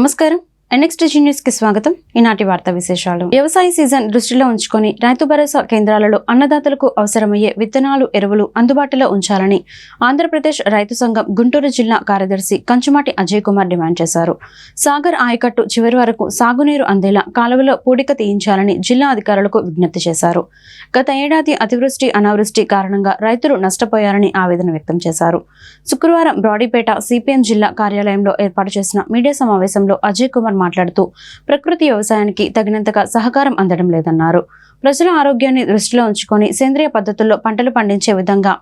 నమస్కారం. NXTG news కి స్వాగతం. ఈనాటి వార్తా విశేషాలు. వ్యవసాయ సీజన్ దృష్టిలో ఉంచుకొని రైతు భరోసా కేంద్రాలలో అన్నదాతలకు అవసరమయ్యే విత్తనాలు, ఎరువులు అందుబాటులో ఉంచాలని ఆంధ్రప్రదేశ్ రైతు సంఘం గుంటూరు జిల్లా కార్యదర్శి కంచుమాటి అజయ్ కుమార్ డిమాండ్ చేశారు. సాగర్ ఆయకట్టు చివరి వరకు సాగునీరు అందేలా కాలువలో పూడిక తీయించాలని జిల్లా అధికారులకు విజ్ఞప్తి చేశారు. గత ఏడాది అతివృష్టి, అనావృష్టి కారణంగా రైతులు నష్టపోయారని ఆవేదన వ్యక్తం చేశారు. శుక్రవారం బ్రాడీపేట CPM జిల్లా కార్యాలయంలో ఏర్పాటు చేసిన మీడియా సమావేశంలో అజయ్ కుమార్ మాట్లాడుతూ ప్రకృతి వ్యవసాయానికి తగినంతగా సహకారం అందడం లేదన్నారు. ప్రజల ఆరోగ్యాన్ని దృష్టిలో ఉంచుకొని సేంద్రియ పద్ధతుల్లో పంటలు పండించే విధంగా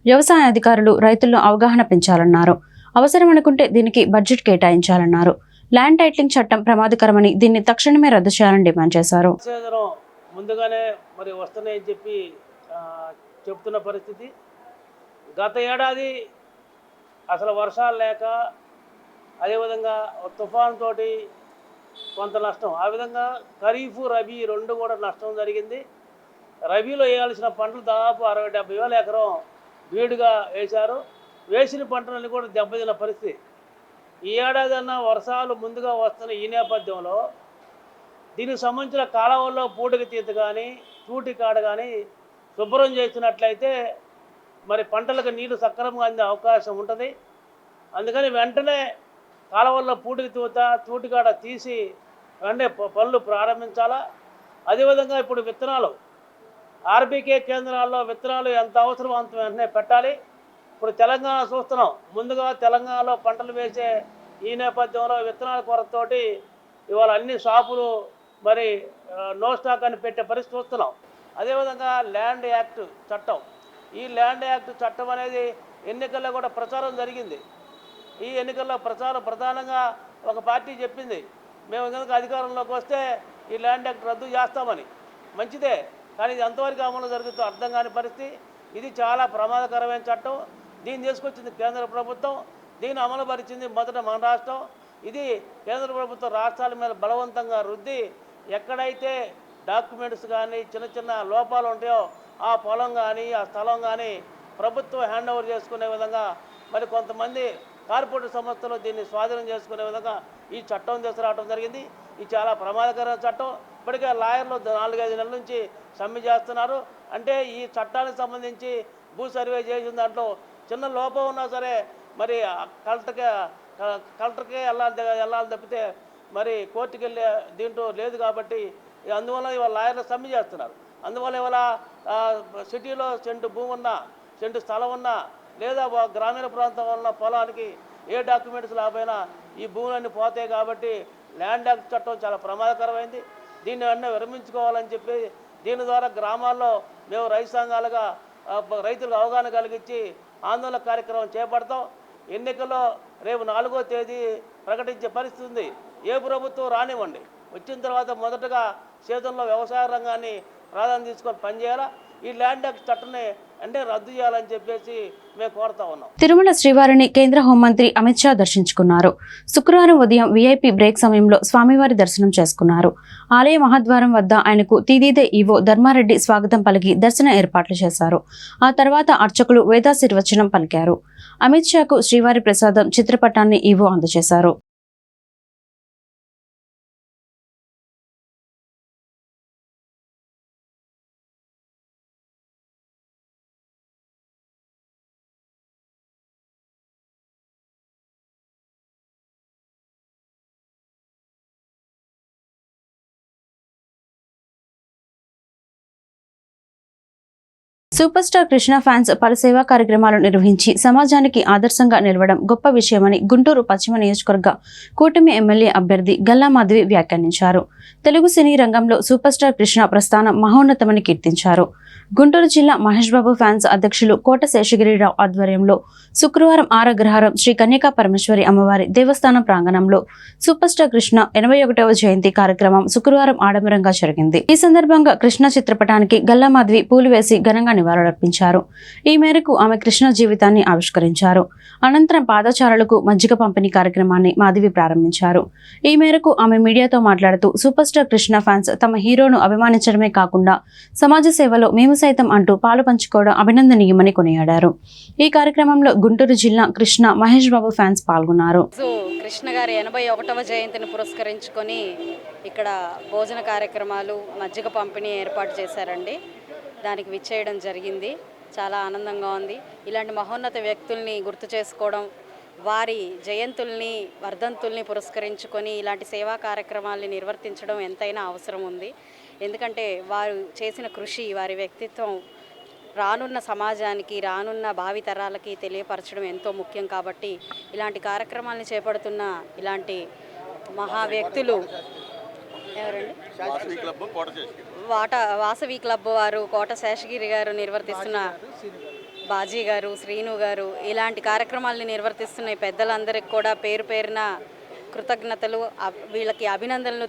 వ్యవసాయ అధికారులు రైతుల్లో అవగాహన పెంచాలన్నారు. అవసరం అనుకుంటే దీనికి బడ్జెట్ కేటాయించాలన్నారు. ల్యాండ్ టైటిలింగ్ చట్టం ప్రమాదకరమని దీన్ని తక్షణమే రద్దు చేయాలని డిమాండ్ చేశారు. ముందుగానే మరి వస్తున్నాయని చెప్పి చెప్తున్న పరిస్థితి. గత ఏడాది అసలు వర్షాలు లేక, అదేవిధంగా తుఫాన్ తోటి కొంత నష్టం, ఆ విధంగా ఖరీఫ్, రబీ రెండు కూడా నష్టం జరిగింది. రబీలో వేయాల్సిన పంటలు దాదాపు 60-70 వేల ఎకరం బీడుగా వేశారు. వేసిన పంటలన్నీ కూడా దెబ్బతిన్న పరిస్థితి. ఈ ఏడాది అన్న వర్షాలు ముందుగా వస్తున్న ఈ నేపథ్యంలో దీనికి సంబంధించిన కాలువల్లో పూడిక తీత కానీ, తూటి కాడ కానీ శుభ్రం చేసినట్లయితే మరి పంటలకు నీరు సక్రమంగా అందే అవకాశం ఉంటుంది. అందుకని వెంటనే కాలువల్లో పూడికి తూటికాడ తీసి వెంటనే పనులు ప్రారంభించాలా. అదేవిధంగా ఇప్పుడు విత్తనాలు RBK కేంద్రాల్లో విత్తనాలు ఎంత అవసరమో అంత వెంటనే పెట్టాలి. ఇప్పుడు తెలంగాణ చూస్తున్నాం, ముందుగా తెలంగాణలో పంటలు వేసే ఈ నేపథ్యంలో విత్తనాల కొరతతోటి ఇవాళ అన్ని షాపులు మరి నో స్టాక్ అని పెట్టే పరిస్థితి చూస్తున్నాం. అదేవిధంగా ల్యాండ్ యాక్ట్ చట్టం, ఈ ల్యాండ్ యాక్ట్ చట్టం అనేది ఎన్నికల్లో కూడా ప్రచారం జరిగింది. ఈ ఎన్నికల్లో ప్రచారం ప్రధానంగా ఒక పార్టీ చెప్పింది, మేము కనుక అధికారంలోకి వస్తే ఈ ల్యాండ్ యాక్ట్ రద్దు చేస్తామని. మంచిదే, కానీ ఇది ఎంతవరకు అమలు జరుగుతుందో అర్థం కాని పరిస్థితి. ఇది చాలా ప్రమాదకరమైన చట్టం. దీన్ని తీసుకొచ్చింది కేంద్ర ప్రభుత్వం, దీన్ని అమలు పరిచింది మొదట మన రాష్ట్రం. ఇది కేంద్ర ప్రభుత్వం రాష్ట్రాల మీద బలవంతంగా రుద్ది ఎక్కడైతే డాక్యుమెంట్స్ కానీ చిన్న చిన్న లోపాలు ఉంటాయో ఆ పొలం కానీ ఆ స్థలం కానీ ప్రభుత్వం హ్యాండ్ ఓవర్ చేసుకునే విధంగా మరి కొంతమంది కార్పొరేట్ సంస్థలు దీన్ని స్వాధీనం చేసుకునే విధంగా ఈ చట్టం తీసుకురావడం జరిగింది. ఇది చాలా ప్రమాదకరమైన చట్టం. ఇప్పటికే లాయర్లు 4-5 నెలల నుంచి సమ్మె చేస్తున్నారు. అంటే ఈ చట్టానికి సంబంధించి భూ సర్వే చేసిన దాంట్లో చిన్న లోపం ఉన్నా సరే మరి కలెక్టర్కే వెళ్ళాలి తప్పితే మరి కోర్టుకు వెళ్ళే దీంట్లో లేదు. కాబట్టి అందువల్ల ఇవాళ లాయర్లు సమ్మె చేస్తున్నారు. అందువల్ల ఇవాళ సిటీలో సెంటు భూమి ఉన్నా, సెంటు స్థలం ఉన్నా, లేదా గ్రామీణ ప్రాంతంలో ఉన్న పొలానికి ఏ డాక్యుమెంట్స్ లేకపోయినా ఈ భూములన్నీ పోతాయి. కాబట్టి ల్యాండ్ యాక్ట్ చట్టం చాలా ప్రమాదకరమైంది. దీన్ని వెంటనే విరమించుకోవాలని చెప్పి దీని ద్వారా గ్రామాల్లో మేము రైతు సంఘాలుగా రైతులకు అవగాహన కలిగించి ఆందోళన కార్యక్రమం చేపడతాం. ఎన్నికల్లో రేపు 4వ తేదీ ప్రకటించే పరిస్థితి ఉంది. ఏ ప్రభుత్వం రానివ్వండి, వచ్చిన తర్వాత మొదటగా సేద్యంలో వ్యవసాయ రంగాన్ని ప్రాధాన్యత తీసుకొని పనిచేయాలా. ఈ ల్యాండ్ యాక్ట్ చట్టాన్ని అంటే రద్దు చేయాలని చెప్పేసి మేము కోరుతా ఉన్నాం. తిరుమల శ్రీవారిని కేంద్ర హోంమంత్రి అమిత్ షా దర్శించుకున్నారు. శుక్రవారం ఉదయం VIP బ్రేక్ సమయంలో స్వామివారి దర్శనం చేసుకున్నారు. ఆలయ మహాద్వారం వద్ద ఆయనకు TDD ఈవో ధర్మారెడ్డి స్వాగతం పలికి దర్శన ఏర్పాట్లు చేశారు. ఆ తర్వాత అర్చకులు వేదాశీర్వచనం పలికారు. అమిత్ షాకు శ్రీవారి ప్రసాదం చిత్రపటాన్ని ఈవో అందజేశారు. సూపర్ స్టార్ కృష్ణ ఫ్యాన్స్ పలు సేవా కార్యక్రమాలు నిర్వహించి సమాజానికి ఆదర్శంగా నిలవడం గొప్ప విషయమని గుంటూరు పశ్చిమ నియోజకవర్గ కూటమి ఎమ్మెల్యే అభ్యర్థి గల్లా మాధవి వ్యాఖ్యానించారు. తెలుగు సినీ రంగంలో సూపర్ స్టార్ కృష్ణ ప్రస్థానం మహోన్నతమని కీర్తించారు. గుంటూరు జిల్లా మహేష్ బాబు ఫ్యాన్స్ అధ్యక్షులు కోట శేషగిరిరావు ఆధ్వర్యంలో శుక్రవారం ఆరగ్రహారం శ్రీ కన్యకా పరమేశ్వరి అమ్మవారి దేవస్థానం ప్రాంగణంలో సూపర్ స్టార్ కృష్ణ 81వ జయంతి కార్యక్రమం శుక్రవారం ఆడంబరంగా జరిగింది. ఈ సందర్భంగా కృష్ణ చిత్రపటానికి గల్లా మాధవి పూలు వేసి ఘనంగా నివాళులర్పించారు. ఈ మేరకు ఆమె కృష్ణ జీవితాన్ని ఆవిష్కరించారు. అనంతరం పాదచారులకు మజ్జిగ పంపిణీ కార్యక్రమాన్ని మాధవి ప్రారంభించారు. ఈ మేరకు ఆమె మీడియాతో మాట్లాడుతూ సూపర్ స్టార్ కృష్ణ ఫ్యాన్స్ తమ హీరోను అభిమానించడమే కాకుండా సమాజ సేవలో మేము సైతం అంటూ పాలు పంచుకోవడం అభినందనీయమని కొనియాడారు. ఈ కార్యక్రమంలో గుంటూరు జిల్లా కృష్ణ మహేష్ బాబు ఫ్యాన్స్ పాల్గొన్నారు. కృష్ణ గారి 81వ జయంతిని పురస్కరించుకొని ఇక్కడ భోజన కార్యక్రమాలు, మజ్జిగ పంపిణీ ఏర్పాటు చేశారండి. దానికి విచ్చేయడం జరిగింది. చాలా ఆనందంగా ఉంది. ఇలాంటి మహోన్నత వ్యక్తుల్ని గుర్తు చేసుకోవడం, వారి జయంతుల్ని, వర్ధంతుల్ని పురస్కరించుకొని ఇలాంటి సేవా కార్యక్రమాల్ని నిర్వర్తించడం ఎంతైనా అవసరం ఉంది. ఎందుకంటే వారు చేసిన కృషి, వారి వ్యక్తిత్వం రానున్న సమాజానికి, రానున్న భావితరాలకి తెలియపరచడం ఎంతో ముఖ్యం. కాబట్టి ఇలాంటి కార్యక్రమాలను చేపడుతున్న ఇలాంటి మహా వ్యక్తులు ఎవరండి? వాసవి క్లబ్ వారు, కోట శేషగిరి గారు నిర్వర్తిస్తున్న బాజీ గారు, శ్రీను గారు, ఇలాంటి కార్యక్రమాలను నిర్వర్తిస్తున్న ఈ పెద్దలందరికీ కూడా పేరు పేరున కృతజ్ఞతలు, వీళ్ళకి అభినందనలు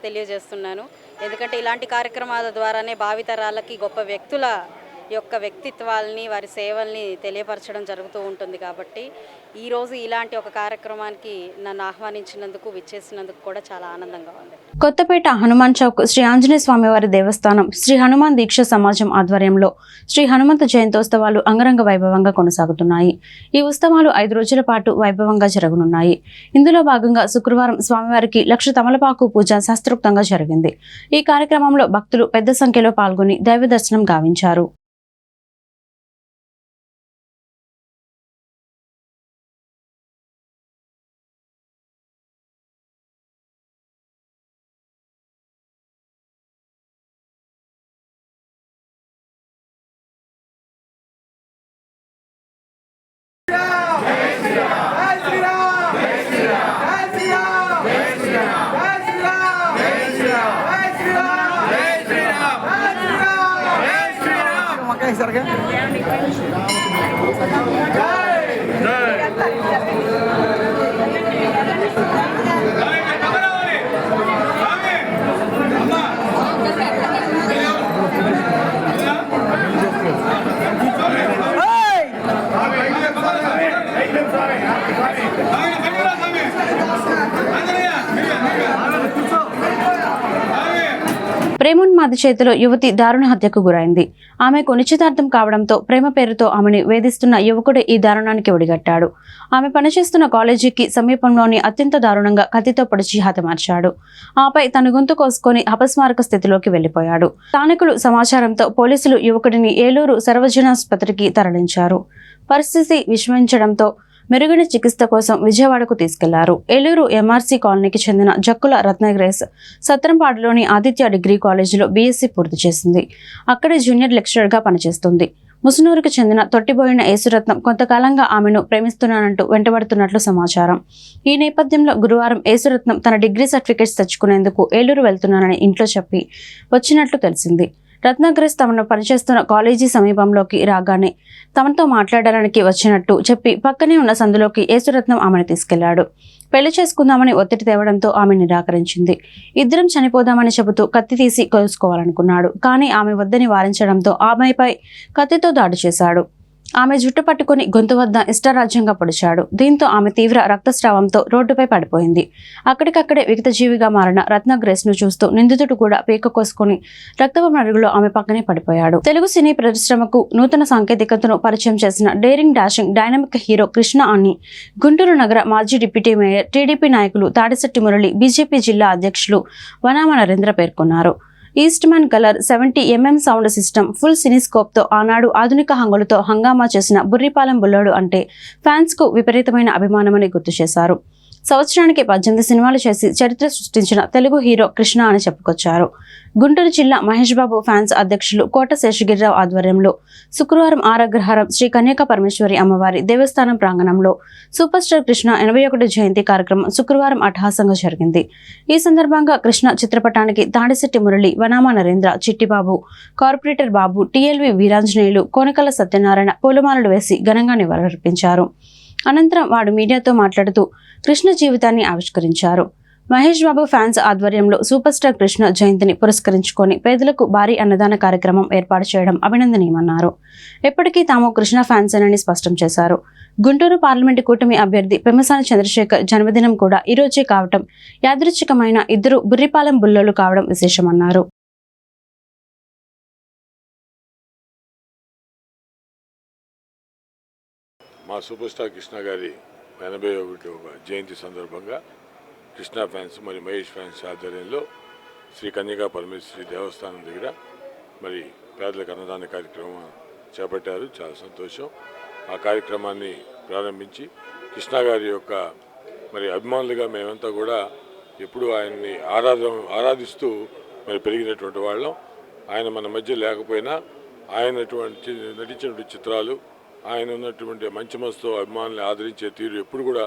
తెలియజేస్తున్నాను. ఎందుకంటే ఇలాంటి కార్యక్రమాల ద్వారానే భావితరాలకి గొప్ప వ్యక్తుల యొక్క వ్యక్తిత్వాల్ని, వారి సేవల్ని తెలియపరచడం జరుగుతూ ఉంటుంది. కాబట్టి ఈరోజు ఇలాంటి ఒక కార్యక్రమానికి నన్ను ఆహ్వానించినందుకు, విచ్చేసినందుకు కూడా చాలా ఆనందంగా ఉంది. కొత్తపేట హనుమాన్ చౌక్ శ్రీ ఆంజనేయ స్వామివారి దేవస్థానం శ్రీ హనుమాన్ దీక్ష సమాజం ఆధ్వర్యంలో శ్రీ హనుమంత జయంతోత్సవాలు అంగరంగ వైభవంగా కొనసాగుతున్నాయి. ఈ ఉత్సవాలు 5 రోజుల పాటు వైభవంగా జరగనున్నాయి. ఇందులో భాగంగా శుక్రవారం స్వామివారికి 1,00,000 తమలపాకు పూజ శాస్త్రోక్తంగా జరిగింది. ఈ కార్యక్రమంలో భక్తులు పెద్ద సంఖ్యలో పాల్గొని దైవ దర్శనం గావించారు. ప్రేమోన్మాది చేతిలో యువతి దారుణ హత్యకు గురైంది. ఆమెకు నిశ్చితార్థం కావడంతో ప్రేమ పేరుతో ఆమెను వేధిస్తున్న యువకుడు ఈ దారుణానికి ఒడిగట్టాడు. ఆమె పనిచేస్తున్న కాలేజీకి సమీపంలోని అత్యంత దారుణంగా కత్తితో పొడిచి హతమార్చాడు. ఆపై తన గొంతు కోసుకొని అపస్మారక స్థితిలోకి వెళ్లిపోయాడు. స్థానికులు సమాచారంతో పోలీసులు యువకుడిని ఏలూరు సర్వజనాసుపత్రికి తరలించారు. పరిస్థితి విషమించడంతో మెరుగైన చికిత్స కోసం విజయవాడకు తీసుకెళ్లారు. ఏలూరు ఎంఆర్సీ కాలనీకి చెందిన జక్కుల రత్నగ్రేస్ సత్రంపాడులోని ఆదిత్య డిగ్రీ కాలేజీలో బీఎస్సీ పూర్తి చేసింది. అక్కడే జూనియర్ లెక్చరర్గా పనిచేస్తుంది. ముసునూరుకు చెందిన తొట్టిబోయిన యేసురత్నం కొంతకాలంగా ఆమెను ప్రేమిస్తున్నానంటూ వెంటబడుతున్నట్లు సమాచారం. ఈ నేపథ్యంలో గురువారం యేసురత్నం తన డిగ్రీ సర్టిఫికేట్స్ తెచ్చుకునేందుకు ఏలూరు వెళ్తున్నానని ఇంట్లో చెప్పి వచ్చినట్లు తెలిసింది. రత్నగ్రేస్ తమను పనిచేస్తున్న కాలేజీ సమీపంలోకి రాగానే తమతో మాట్లాడడానికి వచ్చినట్టు చెప్పి పక్కనే ఉన్న సందులోకి యేసురత్నం ఆమెను తీసుకెళ్లాడు. పెళ్లి చేసుకుందామని ఒత్తిడి తేవడంతో ఆమె నిరాకరించింది. ఇద్దరం చనిపోదామని చెబుతూ కత్తి తీసి కోసుకోవాలనుకున్నాడు. కానీ ఆమె వద్దని వారించడంతో ఆమెపై కత్తితో దాడి చేశాడు. ఆమె జుట్టు పట్టుకుని గొంతు వద్ద ఇష్టారాజ్యంగా పొడిచాడు. దీంతో ఆమె తీవ్ర రక్తస్రావంతో రోడ్డుపై పడిపోయింది. అక్కడికక్కడే విగతజీవిగా మారిన రత్నగ్రేస్ ను చూస్తూ నిందితుడు కూడా పీక కోసుకుని రక్తపు మరుగులో ఆమె పక్కనే పడిపోయాడు. తెలుగు సినీ పరిశ్రమకు నూతన సాంకేతికతను పరిచయం చేసిన daring dashing dynamic hero Krishna అని గుంటూరు నగర మాజీ డిప్యూటీ మేయర్, టీడీపీ నాయకులు తాడిశెట్టి మురళి, బీజేపీ జిల్లా అధ్యక్షులు వనామ నరేంద్ర పేర్కొన్నారు. Eastman colour 70mm sound system, full సినీస్కోప్తో ఆనాడు ఆధునిక హంగులతో హంగామా చేసిన బుర్రిపాలెం బుల్లోడు అంటే ఫ్యాన్స్కు విపరీతమైన అభిమానమని గుర్తు చేశారు. సంవత్సరానికి 18 సినిమాలు చేసి చరిత్ర సృష్టించిన తెలుగు హీరో కృష్ణ అని చెప్పుకొచ్చారు. గుంటూరు జిల్లా మహేష్ బాబు ఫ్యాన్స్ అధ్యక్షులు కోట శేషగిరిరావు ఆధ్వర్యంలో శుక్రవారం ఆరాగ్రహారం శ్రీ కన్యక పరమేశ్వరి అమ్మవారి దేవస్థానం ప్రాంగణంలో సూపర్ స్టార్ కృష్ణ 81 జయంతి కార్యక్రమం శుక్రవారం అట్టహాసంగా జరిగింది. ఈ సందర్భంగా కృష్ణ చిత్రపటానికి తాడిశెట్టి మురళి, వనామ నరేంద్ర, చిట్టిబాబు, కార్పొరేటర్ బాబు, టీఎల్వి వీరాంజనేయులు, కోనకల సత్యనారాయణ పూలమాలలు వేసి ఘనంగా నివాళులర్పించారు. అనంతరం వాడు మీడియాతో మాట్లాడుతూ కృష్ణ జీవితాన్ని ఆవిష్కరించారు. మహేష్ బాబు ఫ్యాన్స్ ఆధ్వర్యంలో సూపర్ స్టార్ కృష్ణ జయంతిని పురస్కరించుకొని పేదలకు భారీ అన్నదాన కార్యక్రమం ఏర్పాటు చేయడం అభినందనీయమన్నారు. ఎప్పటికీ తాము కృష్ణ ఫ్యాన్స్ అని స్పష్టం చేశారు. గుంటూరు పార్లమెంటు కూటమి అభ్యర్థి పెమ్మసాని చంద్రశేఖర్ జన్మదినం కూడా ఈ రోజే కావడం, యాదృచ్ఛికమైన ఇద్దరు బుర్రిపాలెం బుల్లోలు కావడం విశేషమన్నారు. మా సూపర్ స్టార్ కృష్ణ గారి 81వ జయంతి సందర్భంగా కృష్ణ ఫ్యాన్స్ మరి మహేష్ ఫ్యాన్స్ ఆధ్వర్యంలో శ్రీ కన్యకా పరమేశ్వరి దేవస్థానం దగ్గర మరి పేదలకు అన్నదాన కార్యక్రమం చేపట్టారు. చాలా సంతోషం. ఆ కార్యక్రమాన్ని ప్రారంభించి కృష్ణ గారి యొక్క మరి అభిమానులుగా మేమంతా కూడా ఎప్పుడు ఆయన్ని ఆరాధిస్తూ మరి పెరిగినటువంటి వాళ్ళం. ఆయన మన మధ్య లేకపోయినా ఆయన నటించినటువంటి చిత్రాలు, ఆయన ఉన్నటువంటి మంచి మనసుతో అభిమానుల్ని ఆదరించే తీరు ఎప్పుడు కూడా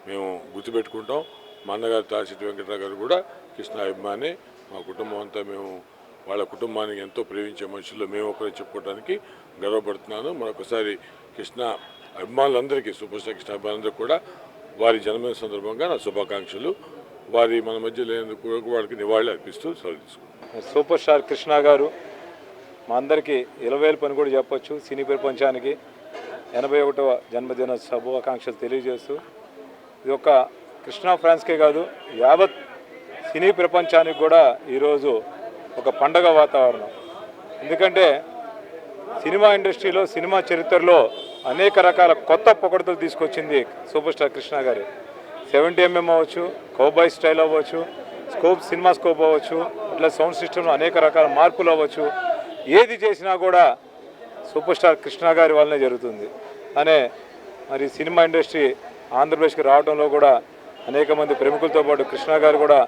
మేము గుర్తుపెట్టుకుంటాం. మా అన్నగారు తాడిశెట్టి వెంకటరావు గారు కూడా కృష్ణ అభిమానే. మా కుటుంబం అంతా మేము వాళ్ళ కుటుంబానికి ఎంతో ప్రేమించే మనుషుల్లో మేము ఒకరు చెప్పుకోవడానికి గర్వపడుతున్నాను. మరొకసారి కృష్ణ అభిమానులందరికీ, సూపర్ స్టార్ కృష్ణ అభిమానులందరికీ కూడా వారి జన్మదిన సందర్భంగా నా శుభాకాంక్షలు. వారి మన మధ్య లేనందుకు వారికి నివాళులు అర్పిస్తూ సెలవు తీసుకుంటాం. సూపర్ స్టార్ కృష్ణ గారు మా అందరికీ ఇలవేలు పని కూడా చెప్పొచ్చు. సినీ ప్రపంచానికి 81వ జన్మదిన శుభాకాంక్షలు తెలియజేస్తూ, ఇది ఒక కృష్ణ ఫ్యాన్స్కే కాదు యావత్ సినీ ప్రపంచానికి కూడా ఈరోజు ఒక పండగ వాతావరణం. ఎందుకంటే సినిమా ఇండస్ట్రీలో, సినిమా చరిత్రలో అనేక రకాల కొత్త పొగడ్తలు తీసుకొచ్చింది సూపర్ స్టార్ కృష్ణ గారి. 70mm అవ్వచ్చు, కౌబాయ్ స్టైల్ అవ్వచ్చు, సినిమా స్కోప్ అవ్వచ్చు, అట్లా సౌండ్ సిస్టంలో అనేక రకాల మార్పులు అవ్వచ్చు. ఏది చేసినా కూడా సూపర్ స్టార్ కృష్ణ గారి వల్లనే జరుగుతుంది. అనే మరి సినిమా ఇండస్ట్రీ ఆంధ్రప్రదేశ్కి రావడంలో కూడా అనేక మంది ప్రముఖులతో పాటు కృష్ణ గారు కూడా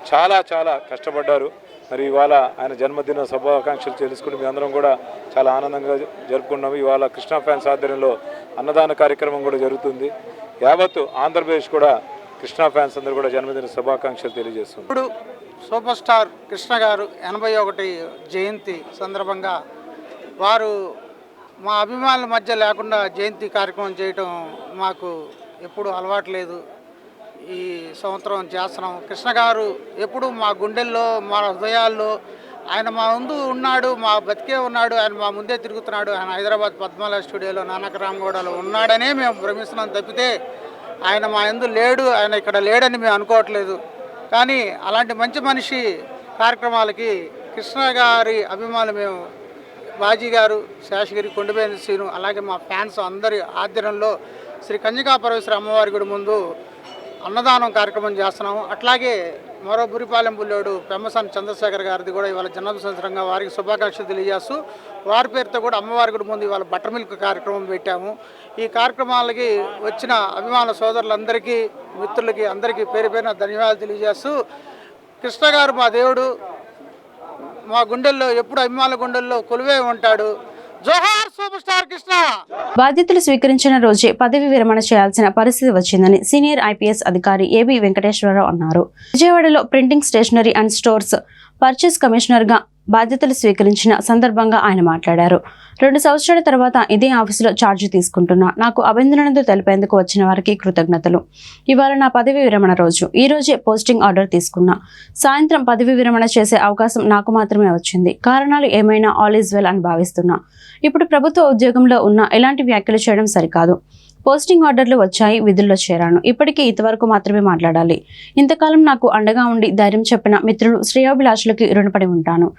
చాలా చాలా కష్టపడ్డారు. మరి ఇవాళ ఆయన జన్మదిన శుభాకాంక్షలు తెలుసుకుని మీ అందరం కూడా చాలా ఆనందంగా జరుపుకున్నాము. ఇవాళ కృష్ణ ఫ్యాన్స్ ఆధ్వర్యంలో అన్నదాన కార్యక్రమం కూడా జరుగుతుంది. యావత్తు ఆంధ్రప్రదేశ్ కూడా కృష్ణ ఫ్యాన్స్ అందరూ కూడా జన్మదిన శుభాకాంక్షలు తెలియజేస్తుంది. ఇప్పుడు సూపర్ స్టార్ కృష్ణ గారు 81 జయంతి సందర్భంగా వారు మా అభిమానుల మధ్య లేకుండా జయంతి కార్యక్రమం చేయటం మాకు ఎప్పుడు అలవాటు లేదు. ఈ సంవత్సరం చేస్తున్నాం. కృష్ణ గారు ఎప్పుడు మా గుండెల్లో, మా హృదయాల్లో ఆయన మా ముందు ఉన్నాడు, మా బతికే ఉన్నాడు. ఆయన మా ముందే తిరుగుతున్నాడు. ఆయన హైదరాబాద్ పద్మాలయ స్టూడియోలో నానకరామగూడలో ఉన్నాడనే మేము భ్రమిస్తున్నాం తప్పితే ఆయన మా యందు లేడు, ఆయన ఇక్కడ లేడని మేము అనుకోవట్లేదు. కానీ అలాంటి మంచి మనిషి కార్యక్రమాలకి కృష్ణ గారి అభిమానులు మేము, బాజీ గారు, శేషగిరి, కొండబేని శ్రీను, అలాగే మా ఫ్యాన్స్ అందరి ఆధ్వర్యంలో శ్రీ కన్యకా పరమేశ్వరి అమ్మవారి గుడి ముందు అన్నదానం కార్యక్రమం చేస్తున్నాము. అట్లాగే మరో బురిపాలెం బుల్లోడు పెమ్మసాని చంద్రశేఖర్ గారిది కూడా ఇవాళ జన్మదిన సంవత్సరంగా వారికి శుభాకాంక్షలు తెలియజేస్తూ వారి పేరుతో కూడా అమ్మవారి గుడి ముందు ఇవాళ బటర్ మిల్క్ కార్యక్రమం పెట్టాము. ఈ కార్యక్రమాలకి వచ్చిన అభిమాన సోదరులందరికీ, మిత్రులకి అందరికీ పేరు పేరున ధన్యవాదాలు తెలియజేస్తూ, కృష్ణ గారు మా దేవుడు, మా గుండెల్లో ఎప్పుడు అభిమానుల గుండెల్లో కొలువే ఉంటాడు. జోహార్ సూపర్ స్టార్ కృష్ణ. బాధ్యతలు స్వీకరించిన రోజే పదవి విరమణ చేయాల్సిన పరిస్థితి వచ్చిందని సీనియర్ ఐపీఎస్ అధికారి ఏబి వెంకటేశ్వరరావు అన్నారు. విజయవాడలో printing, stationery and stores purchase commissioner గా బాధ్యతలు స్వీకరించిన సందర్భంగా ఆయన మాట్లాడారు. 2 సంవత్సరాల తర్వాత ఇదే ఆఫీసులో ఛార్జీ తీసుకుంటున్నా. నాకు అభినందనలు తెలిపేందుకు వచ్చిన వారికి కృతజ్ఞతలు. ఇవాళ నా పదవి విరమణ రోజు. ఈ రోజే పోస్టింగ్ ఆర్డర్ తీసుకున్నా. సాయంత్రం పదవి విరమణ చేసే అవకాశం నాకు మాత్రమే వచ్చింది. కారణాలు ఏమైనా ఆల్ ఈజ్ వెల్ అని భావిస్తున్నా. ఇప్పుడు ప్రభుత్వ ఉద్యోగంలో ఉన్న ఎలాంటి వ్యాఖ్యలు చేయడం సరికాదు. పోస్టింగ్ ఆర్డర్లు వచ్చాయి, విధుల్లో చేరాను. ఇప్పటికీ ఇంతవరకు మాత్రమే మాట్లాడాలి. ఇంతకాలం నాకు అండగా ఉండి ధైర్యం చెప్పిన మిత్రులు, శ్రేయోభిలాషులకి రుణపడి ఉంటాను.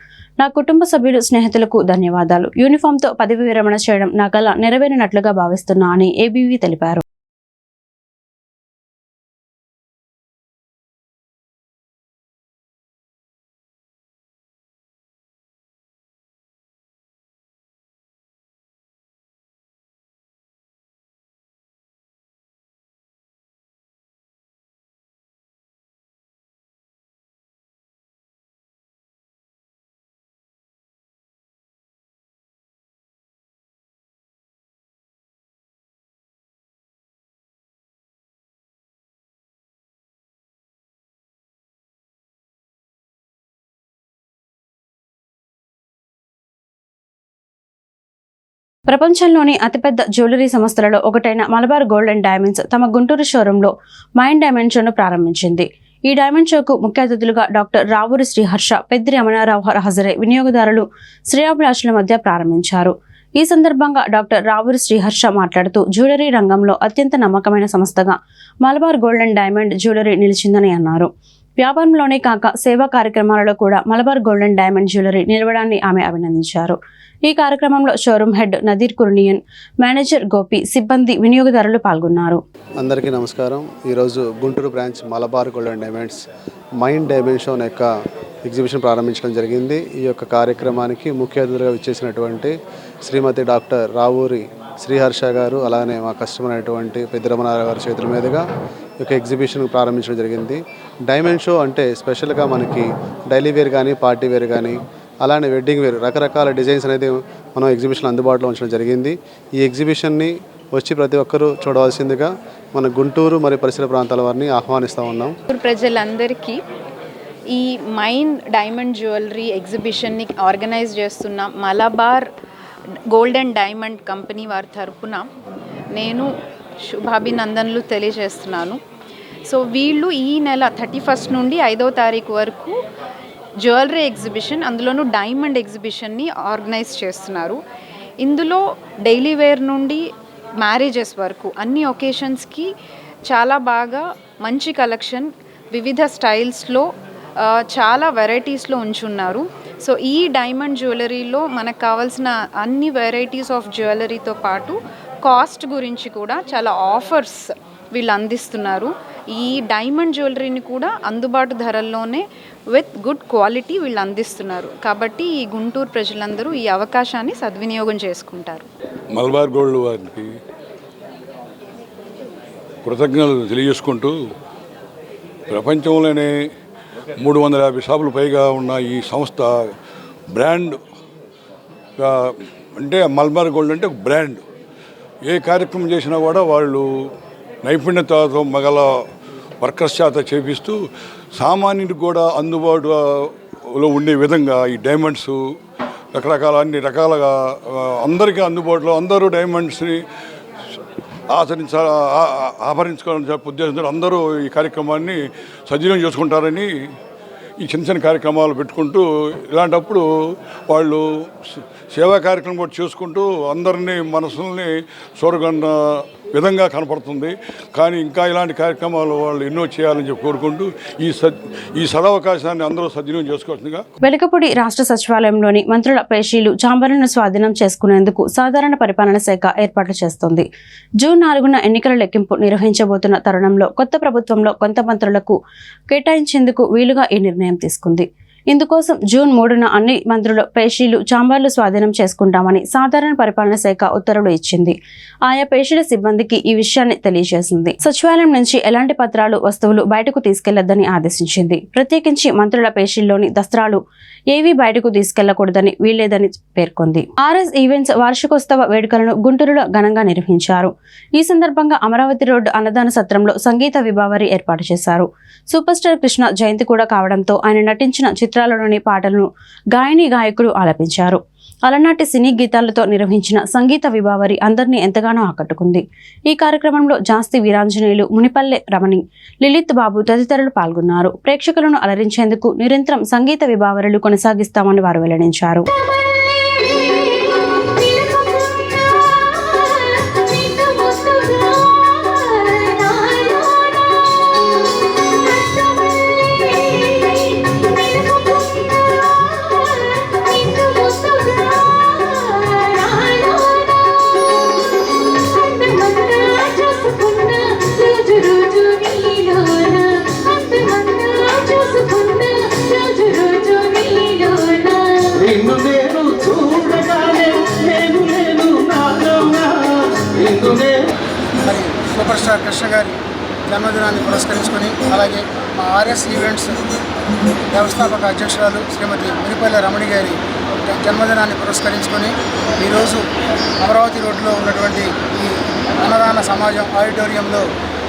నా కుటుంబ సభ్యులు, స్నేహితులకు ధన్యవాదాలు. యూనిఫామ్తో పదవి విరమణ చేయడం నా కల నెరవేరినట్లుగా భావిస్తున్నా అని ఏబీవీ తెలిపారు. ప్రపంచంలోని అతిపెద్ద జ్యువెలరీ సంస్థలలో ఒకటైన మలబార్ గోల్డ్ అండ్ డైమండ్స్ తమ గుంటూరు షోరూంలో మైండ్ డైమండ్ షోను ప్రారంభించింది. ఈ డైమండ్ షోకు ముఖ్య అతిథులుగా డాక్టర్ రావూరి శ్రీహర్ష, పెద్ది రమణారావు హాజరై వినియోగదారులు, శ్రేయోభిలాషుల మధ్య ప్రారంభించారు. ఈ సందర్భంగా డాక్టర్ రావూరి శ్రీహర్ష మాట్లాడుతూ, జ్యువెలరీ రంగంలో అత్యంత నమ్మకమైన సంస్థగా Malabar gold and diamond jewellery నిలిచిందని అన్నారు. వ్యాపారంలోనే కాక సేవా కార్యక్రమాలలో కూడా మలబార్ గోల్డెన్ డైమండ్ జ్యువెలరీ నిలవడాన్ని ఆమె అభినందించారు. ఈ కార్యక్రమంలో showroom head Nadeer కుర్నియన్, manager Gopi, సిబ్బంది, వినియోగదారులు పాల్గొన్నారు. అందరికీ నమస్కారం. ఈరోజు Guntur branch Malabar golden diamonds mind dimension యొక్క ఎగ్జిబిషన్ ప్రారంభించడం జరిగింది. ఈ యొక్క కార్యక్రమానికి ముఖ్య అతిథిగా విచ్చేసినటువంటి శ్రీమతి డాక్టర్ రావూరి శ్రీహర్ష గారు, అలానే మా కస్టమర్ అయినటువంటి పెద్దిరమణారావు గారి చేతుల మీదుగా ఈ యొక్క ఎగ్జిబిషన్ ప్రారంభించడం జరిగింది. డైమండ్ షో అంటే స్పెషల్గా మనకి డైలీ వేర్ కానీ, పార్టీ వేర్ కానీ, అలానే వెడ్డింగ్ వేర్, రకరకాల డిజైన్స్ అనేది మనం ఎగ్జిబిషన్ అందుబాటులో ఉంచడం జరిగింది. ఈ ఎగ్జిబిషన్ని వచ్చి ప్రతి ఒక్కరూ చూడవలసిందిగా మన గుంటూరు మరియు పరిసర ప్రాంతాల వారిని ఆహ్వానిస్తూ ఉన్నాం. ప్రజలందరికీ ఈ మైండ్ డైమండ్ జ్యువెలరీ ఎగ్జిబిషన్ని ఆర్గనైజ్ చేస్తున్న మలబార్ గోల్డెన్ డైమండ్ కంపెనీ వారి తరపున నేను శుభాభినందనలు తెలియజేస్తున్నాను. సో వీళ్ళు ఈ నెల 31 నుండి 5వ తారీఖు వరకు జ్యువెలరీ ఎగ్జిబిషన్, అందులోనూ డైమండ్ ఎగ్జిబిషన్ని ఆర్గనైజ్ చేస్తున్నారు. ఇందులో డైలీ వేర్ నుండి మ్యారేజెస్ వరకు అన్ని ఒకేషన్స్కి చాలా బాగా మంచి కలెక్షన్, వివిధ స్టైల్స్లో చాలా వెరైటీస్లో ఉంచున్నారు. సో ఈ డైమండ్ జ్యువెలరీలో మనకు కావాల్సిన అన్ని వెరైటీస్ ఆఫ్ జ్యువెలరీతో పాటు కాస్ట్ గురించి కూడా చాలా ఆఫర్స్ వీళ్ళు అందిస్తున్నారు. ఈ డైమండ్ జ్యువెలరీని కూడా అందుబాటు ధరల్లోనే విత్ గుడ్ క్వాలిటీ వీళ్ళు అందిస్తున్నారు. కాబట్టి ఈ గుంటూరు ప్రజలందరూ ఈ అవకాశాన్ని సద్వినియోగం చేసుకుంటారు. మలబార్ గోల్డ్ వారికి కృతజ్ఞతలు తెలియజేసుకుంటూ, ప్రపంచంలోనే 350 షాపులు పైగా ఉన్న ఈ సంస్థ బ్రాండ్ అంటే మలబార్ గోల్డ్ అంటే ఒక బ్రాండ్. ఏ కార్యక్రమం చేసినా కూడా వాళ్ళు నైపుణ్యతతో మగల వర్కర్స్ చేత చేపిస్తూ సామాన్యుడికి కూడా అందుబాటులో ఉండే విధంగా ఈ డైమండ్స్ అన్ని రకాలుగా అందరికీ అందుబాటులో, అందరూ డైమండ్స్ని ఆభరించుకోవాలని చెప్పే ఉద్దేశంతో అందరూ ఈ కార్యక్రమాన్ని సద్వినియోగం చేసుకుంటారని ఈ చిన్న చిన్న కార్యక్రమాలు పెట్టుకుంటూ, ఇలాంటప్పుడు వాళ్ళు సేవా కార్యక్రమం కూడా చేసుకుంటూ అందరినీ మనసుల్ని చూరగొన్న విధంగా కనపడుతుంది. కానీ ఇంకా ఇలాంటి కార్యక్రమాలు వాళ్ళు ఎన్నో చేయాలని చెప్పి కోరుకుంటూ ఈ సదవకాశాన్ని అందరూ సద్వినియోగం చేసుకోవాల్సిందిగా. వెలగపూడి రాష్ట్ర సచివాలయంలోని మంత్రుల పేషీలు, చాంబర్లను స్వాధీనం చేసుకునేందుకు సాధారణ పరిపాలన శాఖ ఏర్పాట్లు చేస్తోంది. జూన్ 4న ఎన్నికల లెక్కింపు నిర్వహించబోతున్న తరుణంలో కొత్త ప్రభుత్వంలో కొంత మంత్రులకు కేటాయించేందుకు వీలుగా ఈ నిర్ణయం తీసుకుంది. ఇందుకోసం జూన్ 3న అన్ని మంత్రుల పేషీలు, చాంబర్లు స్వాధీనం చేసుకుంటామని సాధారణ పరిపాలన శాఖ ఉత్తర్వులు ఇచ్చింది. ఆయా పేషీల సిబ్బందికి ఈ విషయాన్ని తెలియజేసింది. సచివాలయం నుంచి ఎలాంటి పత్రాలు, వస్తువులు బయటకు తీసుకెళ్లొద్దని ఆదేశించింది. ప్రత్యేకించి మంత్రుల పేషీల్లోని దస్త్రాలు ఏవీ బయటకు తీసుకెళ్లకూడదని వీల్లేదని పేర్కొంది. ఆర్ఎస్ ఈవెంట్స్ వార్షికోత్సవ వేడుకలను గుంటూరులో ఘనంగా నిర్వహించారు. ఈ సందర్భంగా అమరావతి రోడ్డు అన్నదాన సత్రంలో సంగీత విభావరి ఏర్పాటు చేశారు. సూపర్ స్టార్ కృష్ణ జయంతి కూడా కావడంతో ఆయన నటించిన చిత్రాలలోని పాటలను గాయని, గాయకులు ఆలపించారు. అలనాటి సినీ గీతాలతో నిర్వహించిన సంగీత విభావరి అందరినీ ఎంతగానో ఆకట్టుకుంది. ఈ కార్యక్రమంలో జాస్తి వీరాంజనేయులు, మునిపల్లె రమణి, లలిత్ బాబు తదితరులు పాల్గొన్నారు. ప్రేక్షకులను అలరించేందుకు నిరంతరం సంగీత విభావరులు కొనసాగిస్తామని వారు వెల్లడించారు. మరి సూపర్ స్టార్ కృష్ణ గారి జన్మదినాన్ని పురస్కరించుకొని, అలాగే మా ఆర్ఎస్ ఈవెంట్స్ వ్యవస్థాపక అధ్యక్షురాలు శ్రీమతి మునిపల్లె రమణి గారి జన్మదినాన్ని పురస్కరించుకొని ఈరోజు అమరావతి రోడ్లో ఉన్నటువంటి ఈ అన్నదాన సమాజం ఆడిటోరియంలో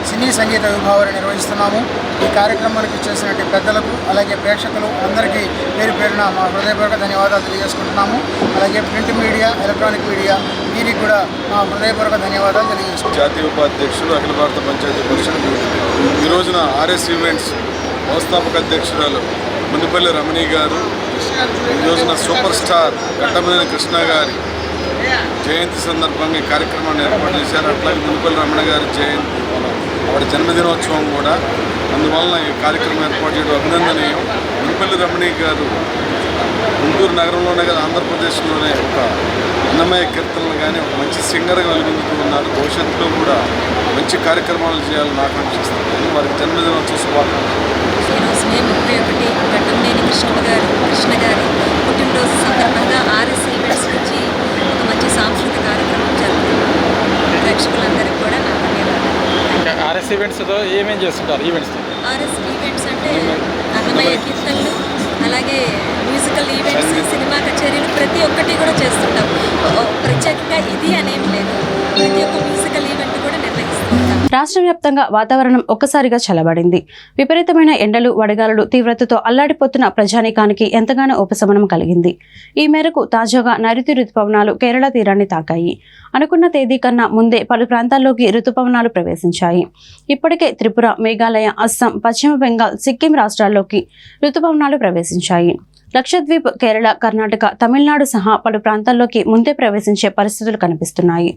సినీ సంగీత విభావాన్ని నిర్వహిస్తున్నాము. ఈ కార్యక్రమానికి చేసినట్టు పెద్దలకు, అలాగే ప్రేక్షకులు అందరికీ పేరు పేరున మా హృదయపూర్వక ధన్యవాదాలు తెలియజేసుకుంటున్నాము. అలాగే ప్రింట్ మీడియా, ఎలక్ట్రానిక్ మీడియా వీరికి కూడా మా హృదయపూర్వక ధన్యవాదాలు తెలియజేసుకుంటున్నాము. జాతీయ ఉపాధ్యక్షులు, అఖిల భారత పంచాయతీ పరిషత్ ఈ రోజున ఆర్ఎస్ ఈవెంట్స్ వ్యవస్థాపక అధ్యక్షురాలు మునిపల్లి రమణి గారు ఈ రోజున సూపర్ స్టార్ ఘట్టమనేని కృష్ణ గారి జయంతి సందర్భంగా ఈ కార్యక్రమాన్ని ఏర్పాటు చేశారు. అట్లాగే మునిపల్లి రమణ గారి జయంతి, ఆవిడ జన్మదినోత్సవం కూడా అందువలన ఈ కార్యక్రమం ఏర్పాటు చేయడం అభినందనీయం. మునిపల్లి రమణి గారు గుంటూరు నగరంలోనే కదా ఆంధ్రప్రదేశ్లోనే ఒక అన్నమయ్య కీర్తనలు కానీ ఒక మంచి సింగర్గా వెలుగొందుతూ ఉన్నారు. భవిష్యత్తులో కూడా మంచి కార్యక్రమాలు చేయాలని ఆకాంక్షిస్తున్నాను. వారికి జన్మదినోత్సవ శుభాకాంక్షలు. ఈరోజు మే 31 గడ్డంనేని కృష్ణ గారి పుట్టినరోజు సందర్భంగా ఆర్ఎస్ ఈవెంట్స్ నుంచి ఒక మంచి సాంస్కృతిక కార్యక్రమం జరుగుతుంది. ప్రేక్షకులందరికీ కూడా నా ధన్యవాదాలు. ఆర్ఎస్ ఈవెంట్స్తో ఏమేం చేస్తుంటారు? ఆర్ఎస్ ఈవెంట్స్ అంటే అన్నమయ్య కీర్తనలు, అలాగే మ్యూజికల్ ఈవెంట్స్, సినిమా కచేరీలు ప్రతి ఒక్కటి కూడా చేస్తుంటాం. ప్రత్యేకంగా ఇది అనేమి లేదు, ప్రతి ఒక్క మ్యూజికల్ ఈవెంట్ కూడా నిర్వహిస్తుంటాం. రాష్ట్ర వ్యాప్తంగా వాతావరణం ఒక్కసారిగా చల్లబడింది. విపరీతమైన ఎండలు, వడగాలులు తీవ్రతతో అల్లాడిపోతున్న ప్రజానీకానికి ఎంతగానో ఉపశమనం కలిగింది. ఈ మేరకు తాజాగా నైరుతి రుతుపవనాలు కేరళ తీరాన్ని తాకాయి. అనుకున్న తేదీ కన్నా ముందే పలు ప్రాంతాల్లోకి రుతుపవనాలు ప్రవేశించాయి. ఇప్పటికే త్రిపుర, మేఘాలయ, అస్సాం, పశ్చిమ బెంగాల్, సిక్కిం రాష్ట్రాల్లోకి రుతుపవనాలు ప్రవేశించాయి. లక్షద్వీప్, కేరళ, కర్ణాటక, తమిళనాడు సహా పలు ప్రాంతాల్లోకి ముందే ప్రవేశించే పరిస్థితులు కనిపిస్తున్నాయి.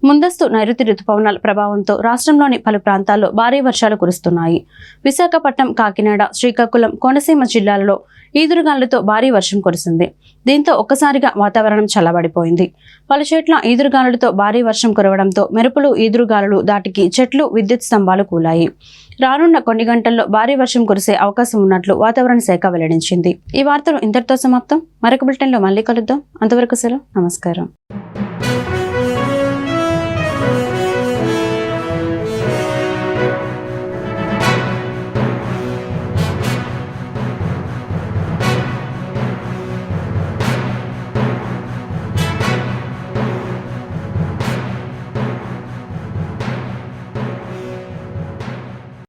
ముందస్తు నైరుతి రుతుపవనాల ప్రభావంతో రాష్ట్రంలోని పలు ప్రాంతాల్లో భారీ వర్షాలు కురుస్తున్నాయి. విశాఖపట్నం, కాకినాడ, శ్రీకాకుళం, కోనసీమ జిల్లాలలో ఈదురుగాలులతో భారీ వర్షం కురిసింది. దీంతో ఒక్కసారిగా వాతావరణం చల్లబడిపోయింది. పలు చోట్ల ఈదురుగాలులతో భారీ వర్షం కురవడంతో మెరుపులు, ఈదురుగాలులు దాటికి చెట్లు, విద్యుత్ స్తంభాలు కూలాయి. రానున్న కొన్ని గంటల్లో భారీ వర్షం కురిసే అవకాశం ఉన్నట్లు వాతావరణ శాఖ వెల్లడించింది. ఈ వార్తలు ఇంతటితో సమాప్తం. మరొక బులెటిన్లో మళ్ళీ కలుద్దాం. అంతవరకు సెలవు. నమస్కారం.